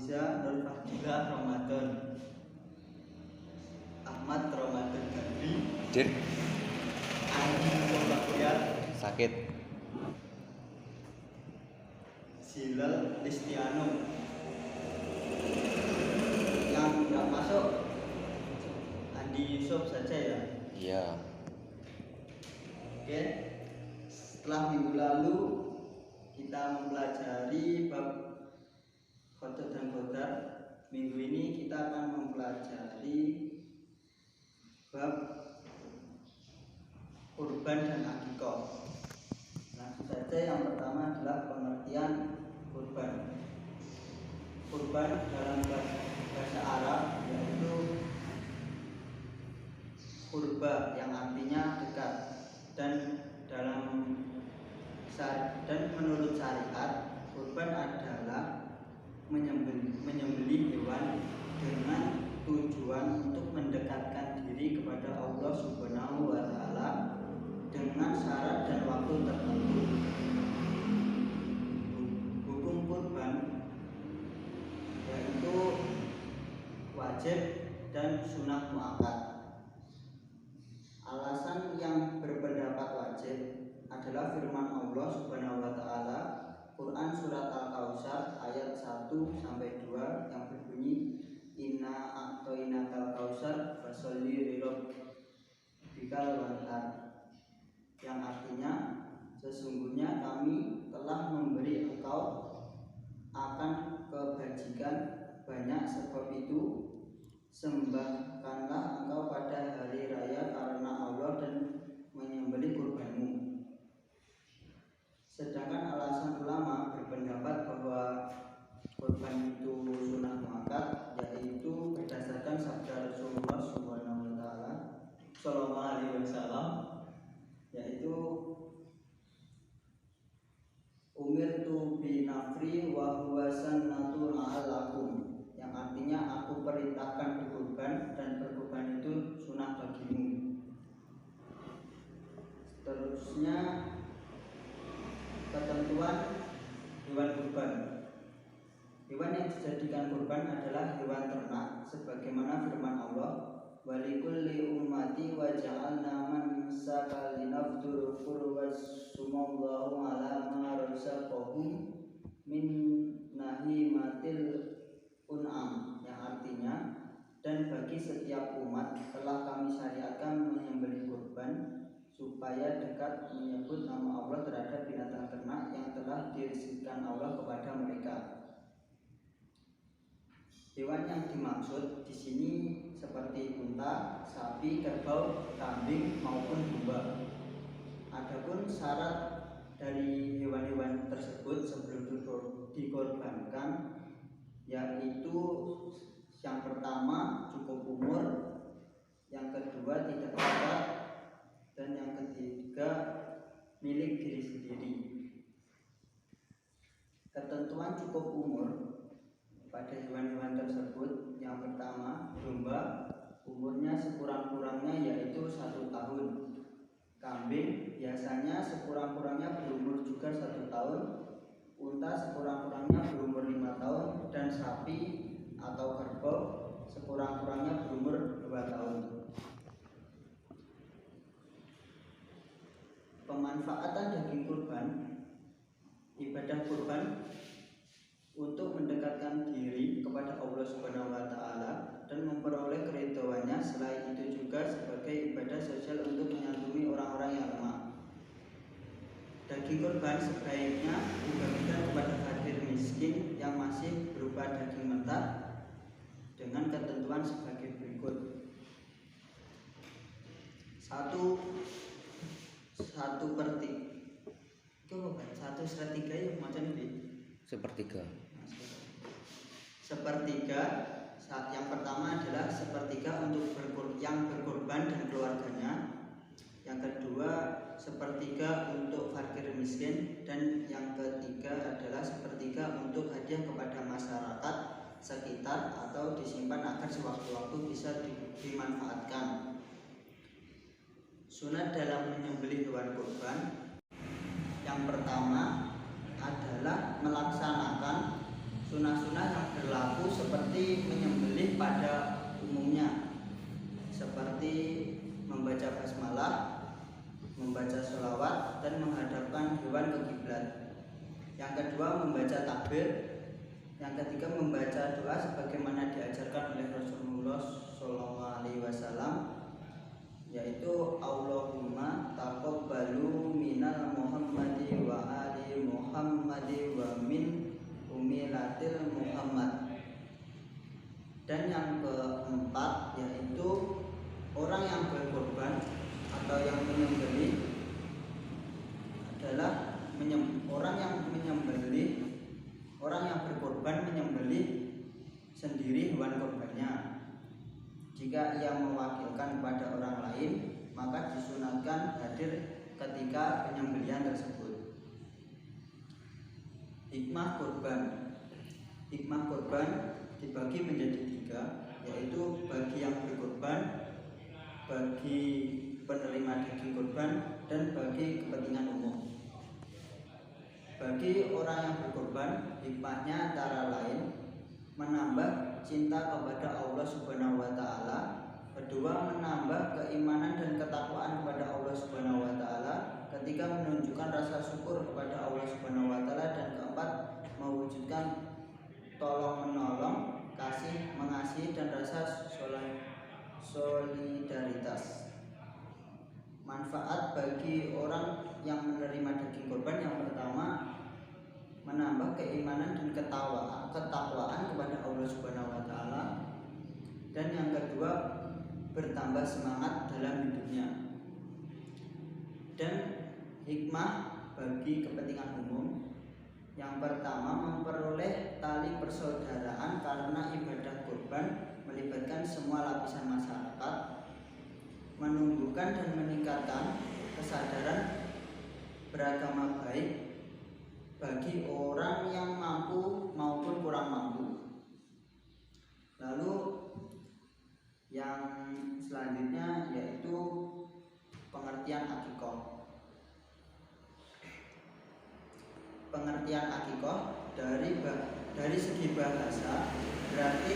Afiza Nur Fadilah Ramadan, Ahmad Ramadan Gandhi, Dir Andi Sobakuya, sakit. Zilal Listiano. Yang nggak masuk Andi Yusuf saja ya. Iya. Oke. Setelah minggu lalu kita mempelajari bab khotob dan qadar. Minggu ini kita akan mempelajari bab kurban dan akikah. Langsung saja, yang pertama adalah pengertian kurban. Kurban dalam bahasa Arab yaitu kurba, yang artinya dekat, dan menurut syariat kurban adalah menyembelih hewan dengan tujuan untuk mendekatkan diri kepada Allah Subhanahu wa Ta'ala dengan syarat dan waktu tertentu. Hukum kurban yaitu wajib dan sunnah muakkad. Alasan yang berpendapat wajib adalah firman Allah Subhanahu wa Ta'ala, Quran surat Al-Kautsar ayat 1 sampai 2 yang berbunyi, Inna a'toinakal kautsar fasholli lirabbikal wanhar, yang artinya sesungguhnya kami telah memberi engkau akan kebajikan banyak, sebab itu sembahkanlah engkau pada hari raya karena Allah dan menyembelih kurbanmu. Sedangkan alasan ulama berpendapat bahwa kurban itu sunnah muakkad, yaitu berdasarkan sabda Rasulullah Sallallahu Alaihi Wasallam, yaitu umirtu binafri wa huwa sunnatu la'alakum, yang artinya aku perintahkan berkurban dan berkurban itu sunnah bagimu. Seterusnya ketentuan hewan kurban. Hewan yang dijadikan kurban adalah hewan ternak, sebagaimana firman Allah, walikulli ummati wa ja'alna mansaka linafduru kurwasumallahu ala ma razaqahum min nahimatil un'am, yang artinya dan bagi setiap umat telah kami syariatkan menyembelih kurban supaya dekat menyebut nama Allah terhadap binatang ternak yang telah dirizkikan Allah kepada mereka. Hewan yang dimaksud di sini seperti unta, sapi, kerbau, kambing maupun domba. Adapun syarat dari hewan-hewan tersebut sebelum dikorbankan yaitu yang pertama cukup umur, yang kedua tidak cacat, dan yang ketiga milik diri sendiri. Ketentuan cukup umur pada hewan-hewan tersebut, yang pertama domba, umurnya sekurang-kurangnya yaitu 1 tahun. Kambing biasanya sekurang-kurangnya berumur juga 1 tahun. Unta sekurang-kurangnya berumur 5 tahun, dan sapi atau kerbau sekurang-kurangnya berumur 2 tahun. Pemanfaatan daging kurban. Ibadah kurban untuk mendekatkan diri kepada Allah Subhanahu wa Ta'ala dan memperoleh keridhaannya. Selain itu juga sebagai ibadah sosial untuk menyantuni orang-orang yang lemah. Daging kurban sebaiknya dibagikan kepada fakir miskin yang masih berupa daging mentah dengan ketentuan sebagai berikut. 1/3 ya macam ini. Sepertiga. Yang pertama adalah 1/3 untuk yang berkorban dan keluarganya. Yang kedua 1/3 untuk fakir miskin, dan yang ketiga adalah 1/3 untuk hadiah kepada masyarakat sekitar atau disimpan agar sewaktu-waktu bisa dimanfaatkan. Sunat dalam menyembelih hewan kurban. Yang pertama adalah melaksanakan sunah-sunah yang berlaku seperti menyembelih pada umumnya, seperti membaca basmalah, membaca sholawat, dan menghadapkan hewan ke kiblat. Yang kedua, membaca takbir. Yang ketiga, membaca doa sebagaimana diajarkan oleh Rasulullah SAW, yaitu Allahumma taqabbalu minal Muhammadi wa ali Muhammadi wa min umilatil Muhammad. Dan yang keempat, yaitu orang yang berkorban atau yang menyembelih adalah orang yang berkorban menyembelih sendiri hewan korbannya. Jika ia mewakilkan kepada orang lain, maka disunatkan hadir ketika penyembelihan tersebut. Hikmah korban dibagi menjadi 3, yaitu bagi yang berkorban, bagi penerima daging korban, dan bagi kepentingan umum. Bagi orang yang berkorban, hikmahnya antara lain menambah cinta kepada Allah Subhanahu wa taala, kedua menambah keimanan dan ketakwaan kepada Allah Subhanahu wa taala, ketiga menunjukkan rasa syukur kepada Allah Subhanahu wa taala, dan keempat mewujudkan tolong menolong, kasih mengasihi, dan rasa solidaritas. Manfaat bagi orang yang menerima daging korban, yang pertama menambah keimanan dan ketakwaan kepada Allah Subhanahu wa taala, dan yang kedua bertambah semangat dalam hidupnya. Dan hikmah bagi kepentingan umum, yang pertama memperoleh tali persaudaraan karena ibadah kurban melibatkan semua lapisan masyarakat, menumbuhkan dan meningkatkan kesadaran beragama baik bagi orang yang mampu maupun kurang mampu. Lalu yang selanjutnya yaitu pengertian akikoh. Pengertian akikoh dari segi bahasa berarti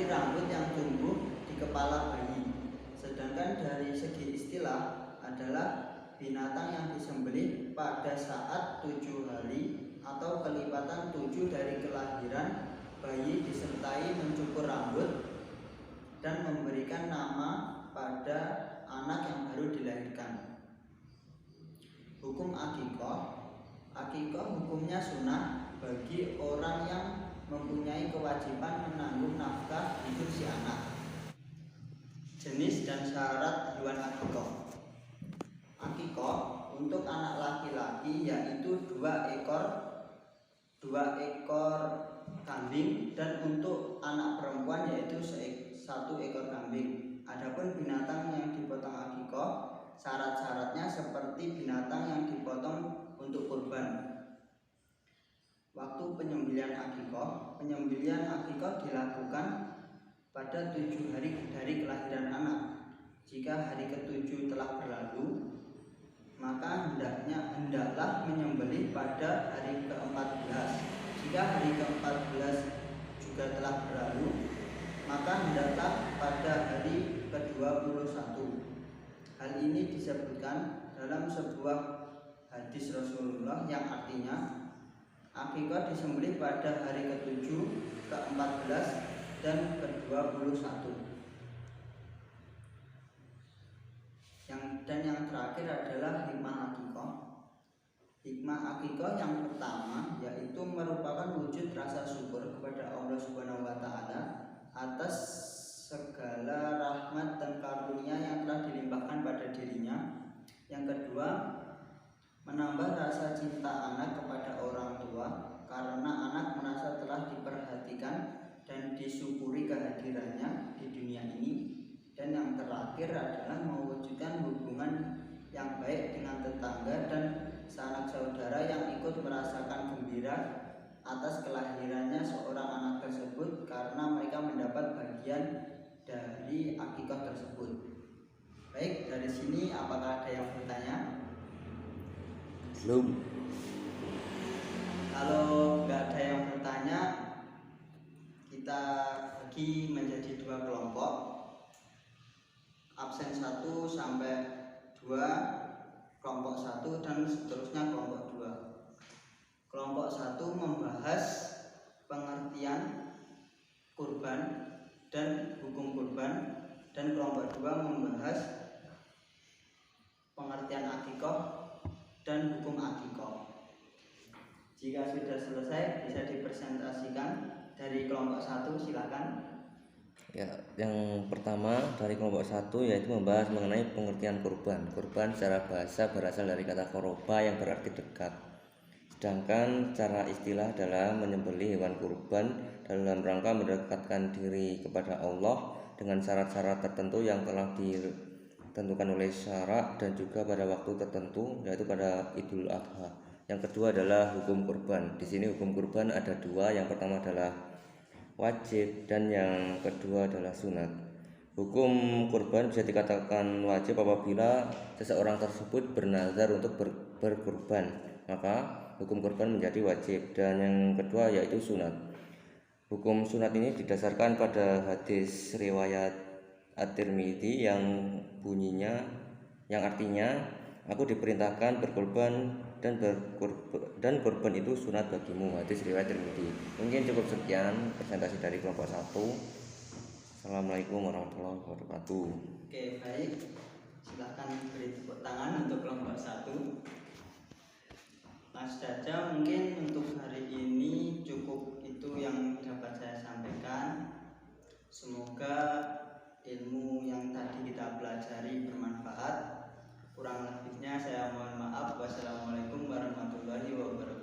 rambut yang tumbuh di kepala bayi. Sedangkan dari segi istilah adalah binatang yang disembelih pada saat 7 hari atau kelipatan 7 dari kelahiran bayi, disertai mencukur rambut dan memberikan nama pada anak yang baru dilahirkan. Hukum akikoh hukumnya sunnah bagi orang yang mempunyai kewajiban menanggung nafkah hidup si anak. Jenis dan syarat hewan akikoh. Akikoh untuk anak laki-laki yaitu 2 ekor kambing, dan untuk anak perempuan yaitu 1 ekor kambing. Adapun binatang yang dipotong akikoh, syarat-syaratnya seperti binatang yang dipotong untuk kurban. Waktu penyembelihan akikoh dilakukan pada 7 hari dari kelahiran anak. Jika hari ke-7 telah berlalu, maka hendaklah menyembelih pada hari ke-14. Jika hari ke-14 juga telah berlalu, maka hendaklah pada hari ke-21. Hal ini disebutkan dalam sebuah hadis Rasulullah yang artinya akikah disembelih pada hari ke-7, ke-14, dan ke-21. Dan yang terakhir adalah hikmah akikoh. Hikmah akikoh yang pertama yaitu merupakan wujud rasa syukur kepada Allah Subhanahu wa taala atas segala rahmat dan karunia yang telah dilimpahkan pada dirinya. Yang kedua, menambah rasa cinta anak kepada orang tua karena anak merasa telah diperhatikan dan disyukuri kehadirannya di dunia ini. Dan yang terakhir adalah mewujudkan hubungan yang baik dengan tetangga dan sanak saudara yang ikut merasakan gembira atas kelahirannya seorang anak tersebut karena mereka mendapat bagian dari akikah tersebut. Baik, dari sini apakah ada yang bertanya? Belum. Kalau nggak ada yang bertanya, dibagi menjadi 2 kelompok, absen 1 sampai 2, kelompok 1 dan seterusnya kelompok 2. Kelompok 1 membahas pengertian kurban dan hukum kurban, dan kelompok 2 membahas pengertian akikoh dan hukum akikoh. Jika sudah selesai bisa dipresentasikan. Dari kelompok 1 silakan. Ya, yang pertama dari kelompok 1 yaitu membahas mengenai pengertian kurban. Kurban secara bahasa berasal dari kata koroba yang berarti dekat. Sedangkan secara istilah adalah menyembelih hewan kurban dalam rangka mendekatkan diri kepada Allah dengan syarat-syarat tertentu yang telah ditentukan oleh syarak dan juga pada waktu tertentu, yaitu pada Idul Adha. Yang kedua adalah hukum kurban. Di sini hukum kurban ada 2. Yang pertama adalah wajib dan yang kedua adalah sunat. Hukum kurban bisa dikatakan wajib apabila seseorang tersebut bernazar untuk berkurban, maka hukum kurban menjadi wajib. Dan yang kedua yaitu sunat. Hukum sunat ini didasarkan pada hadis riwayat At-Tirmidzi yang artinya aku diperintahkan berkurban dan kurban itu sunat bagimu. Hadis riwayat Tirmidzi. Mungkin cukup sekian presentasi dari kelompok 1. Assalamualaikum warahmatullahi wabarakatuh. Oke, baik. Silahkan beri tepuk tangan untuk kelompok 1. Mas Caca, mungkin untuk hari ini cukup itu yang dapat saya sampaikan. Semoga ilmu yang tadi kita pelajari bermanfaat. Kurang lebihnya saya mohon maaf. Wassalamualaikum warahmatullahi wabarakatuh.